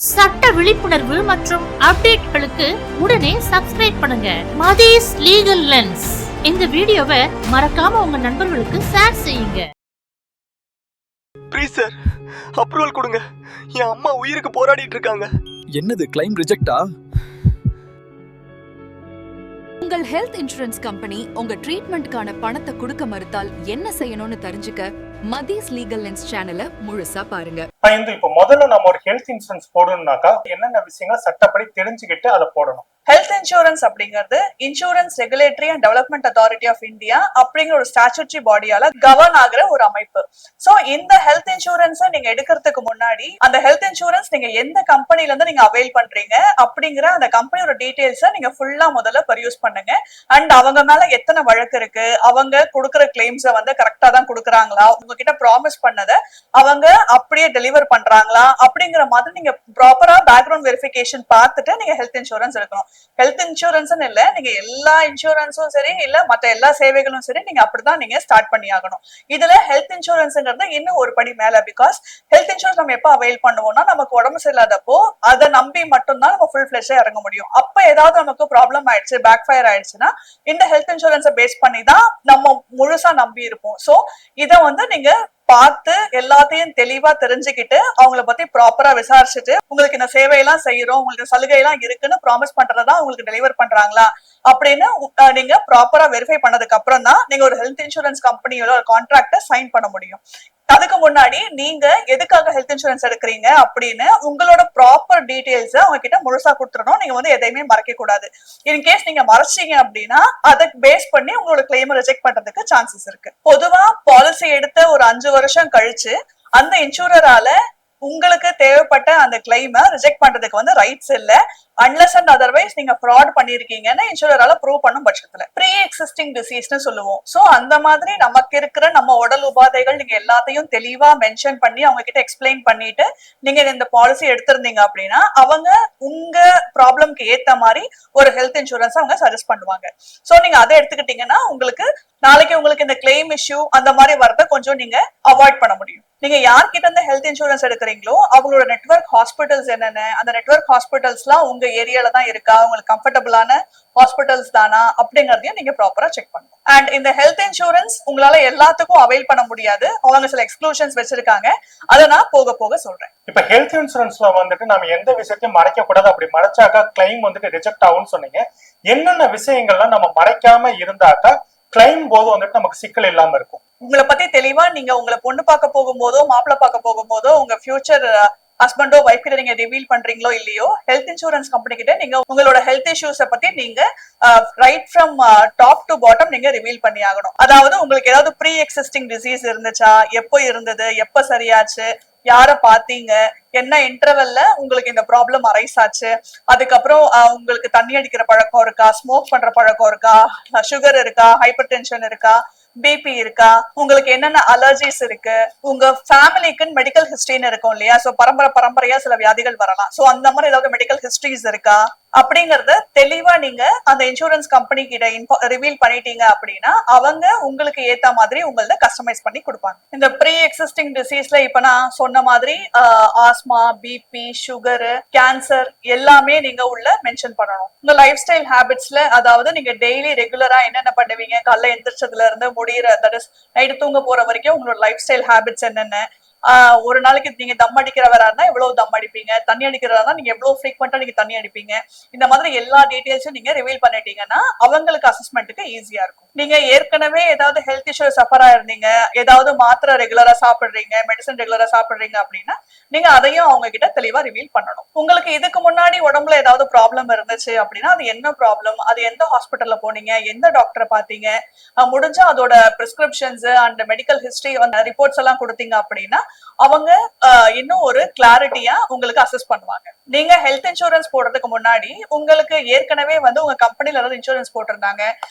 சட்ட விழிப்புணர்வு மற்றும் அப்டேட்களுக்கு உடனே சப்ஸ்கிரைப் பண்ணுங்க மதீஸ் லீகல் லென்ஸ். இந்த வீடியோவை மறக்காம உங்க நண்பர்களுக்கு ஷேர் செய்யுங்க. ப்ளீஸ் சார், அப்ரூவல் கொடுங்க. என் அம்மா உயிருக்கு போராடிட்டு இருக்காங்க. என்னது கிளைம் ரிஜெக்டா? உங்கள் ஹெல்த் இன்சூரன்ஸ் கம்பெனி உங்க ட்ரீட்மெண்ட்கான பணத்தை கொடுக்க மறுத்தால் என்ன செய்யணும்னு தெரிஞ்சுக்க மதீஸ் லீகல் லென்ஸ் சேனலை முழுசா பாருங்க. இப்போ முதல்ல நம்ம ஒரு ஹெல்த் இன்சூரன்ஸ் போடணும்னாக்கா என்னென்ன விஷயங்கள் சட்டப்படி தெரிஞ்சுக்கிட்டு அதை போடணும். ஹெல்த் இன்சூரன்ஸ் அப்படிங்கிறது insurance regulatory and development authority of India அப்படிங்கிற ஒரு ஸ்டாச்சுட்டரி பாடியால கவர்ன் ஆகிற ஒரு அமைப்பு. சோ இந்த ஹெல்த் இன்சூரன்ஸ் நீங்க எடுக்கிறதுக்கு முன்னாடி அந்த ஹெல்த் இன்சூரன்ஸ் நீங்க எந்த கம்பெனில இருந்து நீங்க அவைல் பண்றீங்க அப்படிங்கிற அந்த கம்பெனியோட டீடைல்ஸை நீங்க ஃபுல்லா முதல்ல பர்யூஸ் பண்ணுங்க. அண்ட் அவங்க மேல எத்தனை வழக்கு இருக்கு, அவங்க கொடுக்குற கிளைம்ஸை வந்து கரெக்டா தான் கொடுக்குறாங்களா, உங்ககிட்ட ப்ராமிஸ் பண்ணதை அவங்க அப்படியே டெலிவர் பண்றாங்களா அப்படிங்கிற மாதிரி நீங்க ப்ராப்பரா பேக்ரவுண்ட் வெரிஃபிகேஷன் பார்த்துட்டு நீங்க ஹெல்த் இன்சூரன்ஸ் எடுக்கணும். ஹெல்த் இன்சூரன்ஸ் இல்ல, நீங்க எல்லா இன்சூரன்ஸும் சரி இல்ல மற்ற எல்லா சேவைகளும் சரி நீங்க அப்படிதான் நீங்க ஸ்டார்ட் பண்ணி ஆகணும். இதுல ஹெல்த் இன்சூரன்ஸ்ங்கிறது இன்னும் ஒரு படி மேல. பிகாஸ் ஹெல்த் இன்சூரன்ஸ் நம்ம எப்ப அவைல் பண்ணுவோம்னா நமக்கு உடம்பு சரியில்லாதப்போ அதை நம்பி மட்டும்தான் நம்ம ஃபுல் ஃபிளெஷ்ஷா இறங்க முடியும். அப்ப ஏதாவது நமக்கு ப்ராப்ளம் ஆயிடுச்சு, பேக் ஃபயர் ஆயிடுச்சுன்னா இந்த ஹெல்த் இன்சூரன்ஸை பேஸ் பண்ணி தான் நம்ம முழுசா நம்பி இருப்போம். சோ இதை வந்து நீங்க பார்த்து எல்லாத்தையும் தெளிவா தெரிஞ்சுக்கிட்டு அவங்கள பத்தி ப்ராப்பரா விசாரிச்சுட்டு உங்களுக்கு இந்த சேவையெல்லாம் செய்யறோம், உங்களுக்கு சலுகை எல்லாம் இருக்குன்னு ப்ராமிஸ் பண்றதா உங்களுக்கு டெலிவர் பண்றாங்களா அப்படின்னு நீங்க ப்ராப்பரா வெரிஃபை பண்ணதுக்கு அப்புறம் தான் நீங்க ஒரு ஹெல்த் இன்சூரன்ஸ் கம்பெனியோட ஒரு கான்ட்ராக்ட சைன் பண்ண முடியும். அதுக்கு முன்னாடி நீங்க எதுக்காக ஹெல்த் இன்சூரன்ஸ் எடுக்கிறீங்க அப்படின்னு உங்களோட ப்ராப்பர் டீடைல்ஸ் அவங்க கிட்ட முழுசா கொடுத்துடணும். நீங்க வந்து எதையுமே மறைக்க கூடாது. இன்கேஸ் நீங்க மறைச்சீங்க அப்படின்னா அதை பேஸ் பண்ணி உங்களோட கிளைம் ரிஜெக்ட் பண்றதுக்கு சான்சஸ் இருக்கு. பொதுவா பாலிசி எடுத்த ஒரு 5 வருஷம் கழிச்சு அந்த இன்சூரரால உங்களுக்கு தேவைப்பட்ட அந்த கிளைமை ரிஜெக்ட் பண்றதுக்கு வந்து ரைட்ஸ் இல்ல, அன்லெஸ் அண்ட் அதர்வைஸ் நீங்க ஃப்ராட் பண்ணிருக்கீங்கன்னு இன்சூரரால ப்ரூவ் பண்ணும் பட்சத்துல. ப்ரீ எக்ஸிஸ்டிங் டிசீஸ்னு சொல்லுவோம். சோ அந்த மாதிரி நமக்கு இருக்கிற நம்ம உடல் உபாதைகள் நீங்க எல்லாத்தையும் தெளிவா மென்ஷன் பண்ணி அவங்க கிட்ட எக்ஸ்பிளைன் பண்ணிட்டு நீங்க இந்த பாலிசி எடுத்திருந்தீங்க அப்படின்னா அவங்க உங்க ப்ராப்ளம்க்கு ஏத்த மாதிரி ஒரு ஹெல்த் இன்சூரன்ஸ் அவங்க சஜஸ்ட் பண்ணுவாங்க. சோ நீங்க அதை எடுத்துக்கிட்டீங்கன்னா உங்களுக்கு நாளைக்கு உங்களுக்கு இந்த கிளைம் இஷ்யூ அந்த மாதிரி வரத கொஞ்சம் நீங்க அவாய்ட் பண்ண முடியும். நீங்க யார்கிட்ட இருந்து ஹெல்த் இன்சூரன்ஸ் எடுக்கிறீங்களோ அவங்களோட நெட்வொர்க் ஹாஸ்பிட்டல்ஸ் என்னென்ன, அந்த நெட்வொர்க் ஹாஸ்பிட்டல்ஸ்லாம் உங்க ஏரியால தான் இருக்கா, உங்களுக்கு கம்ஃபர்டபுளான ஹாஸ்பிட்டல்ஸ் தானா அப்படிங்கறதையும் நீங்க ப்ராப்பரா செக் பண்ணணும். அண்ட் இந்த ஹெல்த் இன்சூரன்ஸ் உங்களால எல்லாத்துக்கும் அவைல் பண்ண முடியாது, அவங்க சில எக்ஸ்க்ளூஷன்ஸ் வச்சிருக்காங்க. அதை நான் போக போக சொல்றேன். இப்ப ஹெல்த் இன்சூரன்ஸ்ல வந்துட்டு நம்ம எந்த விஷயத்தையும் மறைக்க கூடாது. அப்படி மறைச்சாக்கா கிளைம் வந்துட்டு ரிஜெக்ட் ஆகும்னு சொன்னீங்க. என்னென்ன விஷயங்கள்லாம் நம்ம மறைக்காம இருந்தாக்கா கிளைம் போது வந்துட்டு நமக்கு சிக்கல் இல்லாம இருக்கும்? உங்களை பத்தி தெளிவா நீங்க உங்களை பொண்ணு பார்க்க போகும்போதோ மாப்பிள்ள பார்க்க போகும்போதோ உங்க ஃபியூச்சர் ஹஸ்பண்டோ வைஃப் கிட்ட நீங்க ரிவீல் பண்றீங்களோ இல்லையோ ஹெல்த் இன்சூரன்ஸ் கம்பெனி கிட்ட நீங்க உங்களோட ஹெல்த் இஷ்யூஸை பத்தி நீங்க right from top to bottom நீங்க ரிவீல் பண்ணி ஆகணும். அதாவது உங்களுக்கு ஏதாவது ப்ரீ எக்ஸிஸ்டிங் டிசீஸ் இருந்துச்சா, எப்போ இருந்தது, எப்ப சரியாச்சு, யார பாத்தீங்க, என்ன இன்டர்வெல்ல உங்களுக்கு இந்த ப்ராப்ளம் அரைஸ் ஆச்சு, அதுக்கப்புறம் உங்களுக்கு தண்ணி அடிக்கிற பழக்கம் இருக்கா, ஸ்மோக் பண்ற பழக்கம் இருக்கா, சுகர் இருக்கா, ஹைப்பர் டென்ஷன் இருக்கா, பிபி இருக்கா, உங்களுக்கு என்னென்ன அலர்ஜிஸ் இருக்கு, உங்க ஃபேமிலிக்கு மெடிக்கல் ஹிஸ்டரின்னு இருக்கும் இல்லையா, சோ பரம்பரையா சில வியாதிகள் வரலாம். சோ அந்த மாதிரி ஏதாவது மெடிக்கல் ஹிஸ்டரிஸ் இருக்கா அப்படிங்கறத தெளிவா நீங்க அந்த இன்சூரன்ஸ் கம்பெனி கிட்ட ரிவீல் பண்ணிட்டீங்க அப்படின்னா அவங்க உங்களுக்கு ஏத்த மாதிரி உங்களத கஸ்டமைஸ் பண்ணி கொடுப்பாங்க. இந்த ப்ரீ எக்ஸிஸ்டிங் டிசீஸ்ல இப்ப நான் சொன்ன மாதிரி ஆஸ்மா, பிபி, சுகர், கேன்சர் எல்லாமே நீங்க உள்ள மென்ஷன் பண்ணணும். உங்க லைஃப் ஸ்டைல் ஹேபிட்ஸ்ல அதாவது நீங்க டெய்லி ரெகுலரா என்னென்ன பண்ணுவீங்க, காலைல எந்திரிச்சதுல இருந்து முடிகிற தட் இஸ் நைட்டு தூங்க போற வரைக்கும் உங்களோட லைஃப் ஸ்டைல் ஹேபிட்ஸ் என்னென்ன, ஒரு நாளைக்கு நீங்க தம் அடிக்கிறவரா இருந்தா எவ்வளவு தம் அடிப்பீங்க, தண்ணி அடிக்கிறதா நீங்க எவ்வளவு ஃப்ரீக்வெண்டா நீங்க தண்ணி அடிப்பீங்க, இந்த மாதிரி எல்லா டீடைல்ஸும் நீங்க ரிவீல் பண்ணிட்டீங்கன்னா அவங்களுக்கு அசஸ்மெண்ட்டுக்கு ஈஸியா இருக்கும். நீங்க ஏற்கனவே ஏதாவது ஹெல்த் இஷ்யூ சஃபரா இருந்தீங்க, ஏதாவது மாத்திரை ரெகுலரா சாப்பிடுறீங்க, மெடிசன் ரெகுலரா சாப்பிடுறீங்க அப்படின்னா நீங்க அதையும் அவங்க கிட்ட தெளிவா ரிவீல் பண்ணணும். உங்களுக்கு இதுக்கு முன்னாடி உடம்புல ஏதாவது ப்ராப்ளம் இருந்துச்சு அப்படின்னா அது என்ன ப்ராப்ளம், அது எந்த ஹாஸ்பிட்டல்ல போனீங்க, எந்த டாக்டரை பாத்தீங்க, முடிஞ்சா அதோட prescriptions and medical history reports எல்லாம் கொடுத்தீங்க அப்படின்னா அவங்க இன்னும் ஒரு கிளாரிட்டியா உங்களுக்கு அசஸ் பண்ணுவாங்க. நீங்க ஹெல்த் இன்சூரன்ஸ் போடுறதுக்கு முன்னாடி உங்களுக்கு ஏற்கனவே வந்து உங்க கம்பெனில ஏதாவது இன்சூரன்ஸ் போட்டிருந்தாங்க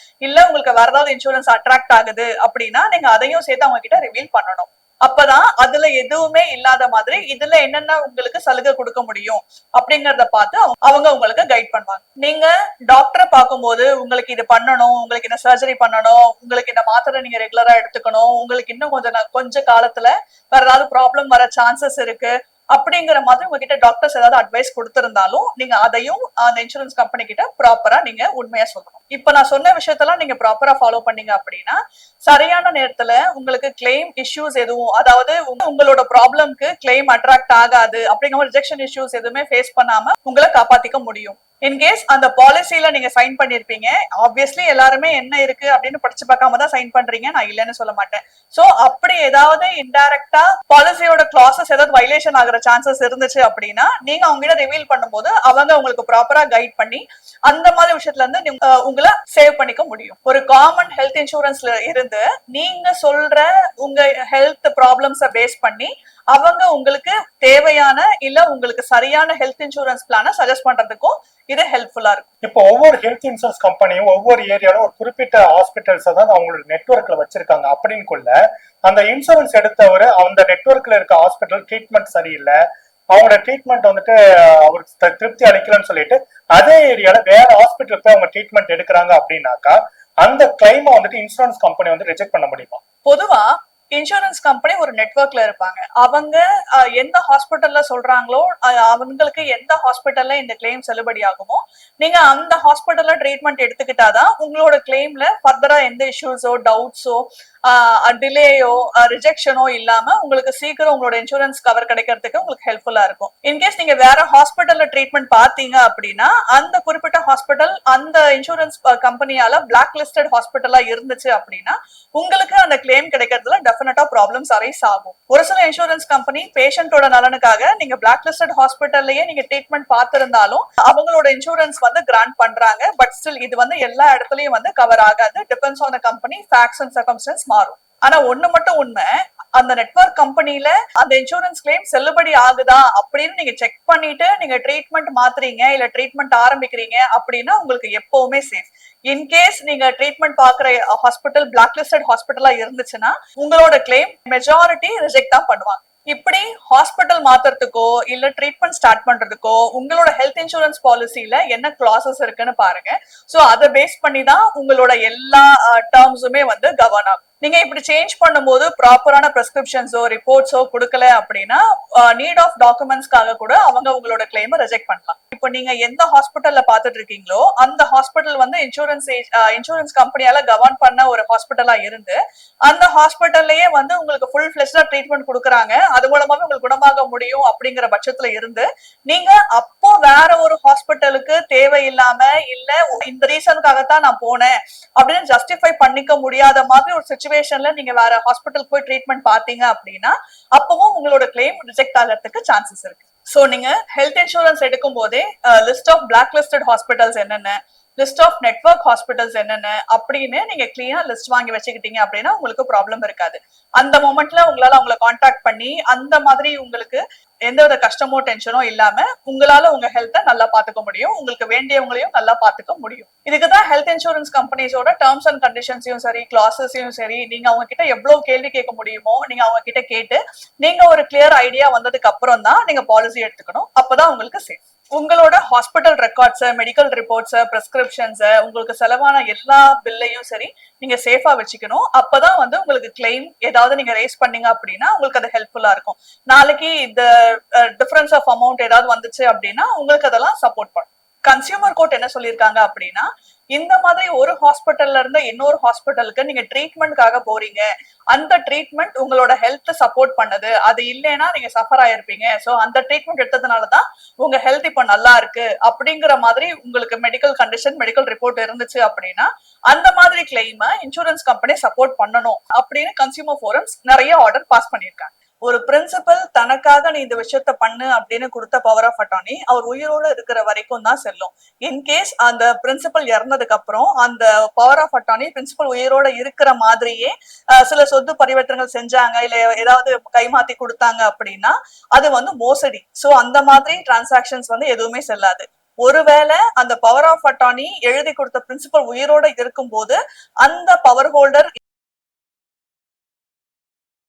இல்ல உங்களுக்கு வேற ஏதாவது இன்சூரன்ஸ் அட்ராக்ட் ஆகுது அப்படின்னா நீங்க அதையும் சேர்த்து அவங்க கிட்ட ரிவீல் பண்ணணும். அப்பதான் அதுல எதுவுமே இல்லாத மாதிரி இதுல என்னென்ன உங்களுக்கு சலுகை கொடுக்க முடியும் அப்படிங்கறத பார்த்து அவங்க உங்களுக்கு கைட் பண்ணுவாங்க. நீங்க டாக்டரை பார்க்கும்போது உங்களுக்கு இது பண்ணணும், உங்களுக்கு இந்த சர்ஜரி பண்ணணும், உங்களுக்கு இந்த மாத்திரை நீங்க ரெகுலரா எடுத்துக்கணும், உங்களுக்கு இன்னும் கொஞ்ச காலத்துல வேற ஏதாவது ப்ராப்ளம் வர சான்சஸ் இருக்கு அப்படிங்கிற மாதிரி உங்ககிட்ட டாக்டர்ஸ் ஏதாவது அட்வைஸ் கொடுத்திருந்தாலும் நீங்க அதையும் அந்த இன்சூரன்ஸ் கம்பெனி கிட்ட ப்ராப்பரா நீங்க உண்மையா சொல்லணும். இப்ப நான் சொன்ன விஷயத்தெல்லாம் நீங்க ப்ராப்பரா ஃபாலோ பண்ணீங்க அப்படின்னா சரியான நேரத்துல உங்களுக்கு கிளைம் இஷ்யூஸ் எதுவும், அதாவது உங்களோட ப்ராப்ளம்க்கு கிளைம் அட்ராக்ட் ஆகாது அப்படிங்கிற ரிஜெக்ஷன் இஷ்யூஸ் எதுவுமே ஃபேஸ் பண்ணாம உங்களை காப்பாத்திக்க முடியும். இன்கேஸ் அந்த பாலிசியில நீங்க சைன் பண்ணிருப்பீங்க, ஆப்வியஸ்லி எல்லாருமே என்ன இருக்கு அப்படின்னு படிச்சு பார்க்காம தான் சைன் பண்றீங்க, நான் இல்லைன்னு சொல்ல மாட்டேன். சோ அப்படி ஏதாவது இன்டைரக்டா பாலிசியோட கிளாசஸ் ஏதாவது வயலேஷன் ஆகுற சான்சஸ் இருந்துச்சு அப்படின்னா நீங்க அவங்க கிட்ட ரிவீல் பண்ணும்போது அவங்க உங்களுக்கு ப்ராப்பரா கைட் பண்ணி அந்த மாதிரி விஷயத்துல இருந்து உங்களை சேவ் பண்ணிக்க முடியும். ஒரு காமன் ஹெல்த் இன்சூரன்ஸ்ல இருந்து நீங்க சொல்ற உங்க ஹெல்த் ப்ராப்ளம்ஸ பேஸ் பண்ணி அவங்க உங்களுக்கு தேவையான இல்ல உங்களுக்கு சரியான ஹெல்த் இன்சூரன்ஸ் பிளான சஜஸ்ட் பண்றதுக்கும் இது ஹெல்ப்ஃபுல்லா இருக்கும். இப்போ ஒவ்வொரு ஹெல்த் இன்சூரன்ஸ் கம்பெனியும் ஒவ்வொரு ஏரியாலும் ஒரு குறிப்பிட்ட ஹாஸ்பிட்டல்ஸ் தான் அவங்களோட நெட்வொர்க்ல வச்சிருக்காங்க. அப்படின்னுக்குள்ள அந்த இன்சூரன்ஸ் எடுத்தவர் அந்த நெட்வொர்க்ல இருக்க ஹாஸ்பிட்டல் ட்ரீட்மெண்ட் சரியில்லை, அவங்களோட ட்ரீட்மெண்ட் வந்துட்டு அவருக்கு திருப்தி அளிக்கலன்னு சொல்லிட்டு அதே ஏரியால வேற ஹாஸ்பிட்டலுக்கு போய் அவங்க ட்ரீட்மெண்ட் எடுக்கிறாங்க அப்படின்னாக்கா அந்த கிளைமை வந்துட்டு இன்சூரன்ஸ் கம்பெனி வந்து ரிஜெக்ட் பண்ண முடியுமா? பொதுவா இன்சூரன்ஸ் கம்பெனி ஒரு நெட்வொர்க்ல இருப்பாங்க. அவங்க எந்த ஹாஸ்பிட்டல்ல சொல்றாங்களோ அவங்களுக்கு எந்த ஹாஸ்பிட்டல்ல இந்த கிளைம் செல்லுபடி ஆகுமோ நீங்க அந்த ஹாஸ்பிட்டல்ல ட்ரீட்மெண்ட் எடுத்துக்கிட்டாதான் உங்களோட கிளைம்ல ஃபர்தரா எந்த இஷ்யூஸோ டவுட்ஸோ டிலேயோ ரிஜெக்ஷனோ இல்லாம உங்களுக்கு சீக்கிரம் உங்களோட இன்சூரன்ஸ் கவர் கிடைக்கிறதுக்கு உங்களுக்கு ஹெல்ப்ஃபுல்லா இருக்கும். இன்கேஸ் நீங்க வேற ஹாஸ்பிட்டல்ல ட்ரீட்மெண்ட் பாத்தீங்க அப்படின்னா அந்த குறிப்பிட்ட ஹாஸ்பிட்டல் அந்த இன்சூரன்ஸ் கம்பெனியால பிளாக் லிஸ்டட் ஹாஸ்பிட்டலா இருந்துச்சு அப்படின்னா உங்களுக்கு அந்த கிளைம் கிடைக்கிறதுல டெஃபினட்டா ப்ராப்ளம்ஸ் அரைஸ் ஆகும். ஒரு சில இன்சூரன்ஸ் கம்பெனி பேஷண்டோட நலனுக்காக நீங்க பிளாக் லிஸ்டட் ஹாஸ்பிட்டல்லயே நீங்க ட்ரீட்மெண்ட் பார்த்திருந்தாலும் அவங்களோட இன்சூரன்ஸ் வந்து கிராண்ட் பண்றாங்க. பட் ஸ்டில் இது வந்து எல்லா இடத்துலயும் வந்து கவர் ஆகாது. Depends on the company, facts and circumstances மாறும். ஆனா ஒண்ணு மட்டும் உண்மை, அந்த நெட்வொர்க் கம்பெனில அந்த இன்சூரன்ஸ் கிளைம் செல்லுபடி ஆகுதா அப்படின்னு நீங்க செக் பண்ணிட்டு நீங்க ட்ரீட்மெண்ட் மாத்துறீங்க இல்ல ட்ரீட்மெண்ட் ஆரம்பிக்கிறீங்க அப்படின்னா உங்களுக்கு எப்பவுமே சேஃப். இன்கேஸ் நீங்க ட்ரீட்மெண்ட் பாக்குற ஹாஸ்பிட்டல் பிளாக் லிஸ்டட் ஹாஸ்பிட்டலா இருந்துச்சுன்னா உங்களோட கிளைம் மெஜாரிட்டி ரிஜெக்ட் தான் பண்ணுவாங்க. இப்படி ஹாஸ்பிட்டல் மாத்துறதுக்கோ இல்ல ட்ரீட்மெண்ட் ஸ்டார்ட் பண்றதுக்கோ உங்களோட ஹெல்த் இன்சூரன்ஸ் பாலிசியில என்ன கிளாசஸ் இருக்குன்னு பாருங்க. சோ அதை பேஸ் பண்ணி தான் உங்களோட எல்லா டேர்ம்ஸுமே வந்து கவர்ன் ஆகும். நீங்க இப்படி சேஞ்ச் பண்ணும்போது ப்ராப்பரான பிரிஸ்கிரிப்ஷன்ஸோ ரிப்போர்ட்ஸோ கொடுக்கல அப்படின்னா நீட் ஆஃப் டாக்குமெண்ட்ஸ்க்காக கூட அவங்க உங்களோட கிளைமை ரிஜெக்ட் பண்ணலாம். இப்போ நீங்க எந்த ஹாஸ்பிட்டல்ல பாத்துட்டு இருக்கீங்களோ அந்த ஹாஸ்பிட்டல் வந்து இன்சூரன்ஸ் கம்பெனியால கவர்ன் பண்ண ஒரு ஹாஸ்பிட்டலா இருந்து அந்த ஹாஸ்பிட்டல்லயே வந்து உங்களுக்கு ஃபுல் ஃபிளெஜ்டா ட்ரீட்மெண்ட் கொடுக்குறாங்க, அது மூலமாவே உங்களுக்கு குணமாக முடியும் அப்படிங்கிற பட்சத்துல இருந்து நீங்க அப்போ வேற ஒரு ஹாஸ்பிட்டலுக்கு தேவையில்லாம இல்ல இந்த ரீசனுக்காகத்தான் நான் போனேன் அப்படின்னு ஜஸ்டிஃபை பண்ணிக்க முடியாத மாதிரி ஒரு சிச்சுவேஷன்ல நீங்க வேற ஹாஸ்பிட்டல் போய் ட்ரீட்மெண்ட் பாத்தீங்க அப்படின்னா அப்பவும் உங்களோட கிளைம் ரிஜெக்ட் ஆகிறதுக்கு சான்சஸ் இருக்கு. சோ நீங்க ஹெல்த் இன்சூரன்ஸ் எடுக்கும் போதே list of black listed hospitals என்னென்ன, லிஸ்ட் ஆஃப் நெட்வொர்க் ஹாஸ்பிட்டல்ஸ் என்னென்ன அப்படின்னு நீங்க கிளீனா லிஸ்ட் வாங்கி வச்சுக்கிட்டீங்க அப்படின்னா உங்களுக்கு ப்ராப்ளம் இருக்காது. அந்த மொமெண்ட்ல உங்களால அவங்களை கான்டாக்ட் பண்ணி அந்த மாதிரி உங்களுக்கு எந்தவித கஷ்டமோ டென்ஷனோ இல்லாம உங்களால உங்க ஹெல்த்தை நல்லா பாத்துக்க முடியும், உங்களுக்கு வேண்டியவங்களையும் நல்லா பாத்துக்க முடியும். இதுக்குதான் ஹெல்த் இன்சூரன்ஸ் கம்பெனிஸோட டேர்ம்ஸ் அண்ட் கண்டிஷன்ஸையும் சரி கிளாஸஸையும் சரி நீங்க அவங்க கிட்ட எவ்வளவு கேள்வி கேட்க முடியுமோ நீங்க அவங்க கிட்ட கேட்டு நீங்க ஒரு கிளியர் ஐடியா வந்ததுக்கு அப்புறம் தான் நீங்க பாலிசி எடுத்துக்கணும். அப்பதான் உங்களுக்கு சேஃப். உங்களோட hospital records, medical reports, prescriptions, உங்களுக்கு செலவான எல்லா பில்லையும் சரி நீங்க சேஃபா வச்சுக்கணும். அப்பதான் வந்து உங்களுக்கு கிளைம் ஏதாவது நீங்க ரேஸ் பண்ணீங்க அப்படின்னா உங்களுக்கு அது ஹெல்ப்ஃபுல்லா இருக்கும். நாளைக்கு இந்த டிஃபரன்ஸ் ஆஃப் அமௌண்ட் ஏதாவது வந்துச்சு அப்படின்னா உங்களுக்கு அதெல்லாம் சப்போர்ட் பண்ணும். கன்சியூமர் கோர்ட் என்ன சொல்லியிருக்காங்க அப்படின்னா இந்த மாதிரி ஒரு ஹாஸ்பிட்டல்ல இருந்து இன்னொரு ஹாஸ்பிட்டலுக்கு நீங்க ட்ரீட்மெண்ட்காக போறீங்க, அந்த ட்ரீட்மெண்ட் உங்களோட ஹெல்த் சப்போர்ட் பண்ணுது, அது இல்லைன்னா நீங்க சஃபர் ஆயிருப்பீங்க. சோ அந்த ட்ரீட்மெண்ட் எடுத்ததுனாலதான் உங்க ஹெல்த் இப்ப நல்லா இருக்கு அப்படிங்கிற மாதிரி உங்களுக்கு மெடிக்கல் கண்டிஷன் மெடிக்கல் ரிப்போர்ட் இருந்துச்சு அப்படின்னா அந்த மாதிரி கிளைம் இன்சூரன்ஸ் கம்பெனி சப்போர்ட் பண்ணணும் அப்படின்னு கன்சியூமர் ஃபோரம்ஸ் நிறைய ஆர்டர் பாஸ் பண்ணியிருக்காங்க. ஒரு பிரின்சிபல் தனக்காக நீ இந்த விஷயத்த பண்ணு அப்படின்னு கொடுத்த பவர் ஆஃப் அட்டார்னி அவர் உயிரோடு இருக்கிற வரைக்கும் தான் செல்லும். இன்கேஸ் அந்த பிரின்சிபல் இறந்ததுக்கு அப்புறம் அந்த பவர் ஆஃப் அட்டார்னி பிரின்சிபல் உயிரோட இருக்கிற மாதிரியே சில சொத்து பரிவர்த்தனைகள் செஞ்சாங்க இல்ல ஏதாவது கைமாத்தி கொடுத்தாங்க அப்படின்னா அது வந்து மோசடி. சோ அந்த மாதிரி டிரான்சாக்ஷன்ஸ் வந்து எதுவுமே செல்லாது. ஒருவேளை அந்த பவர் ஆஃப் அட்டார்னி எழுதி கொடுத்த பிரின்சிபல் உயிரோட இருக்கும் போது அந்த பவர் ஹோல்டர்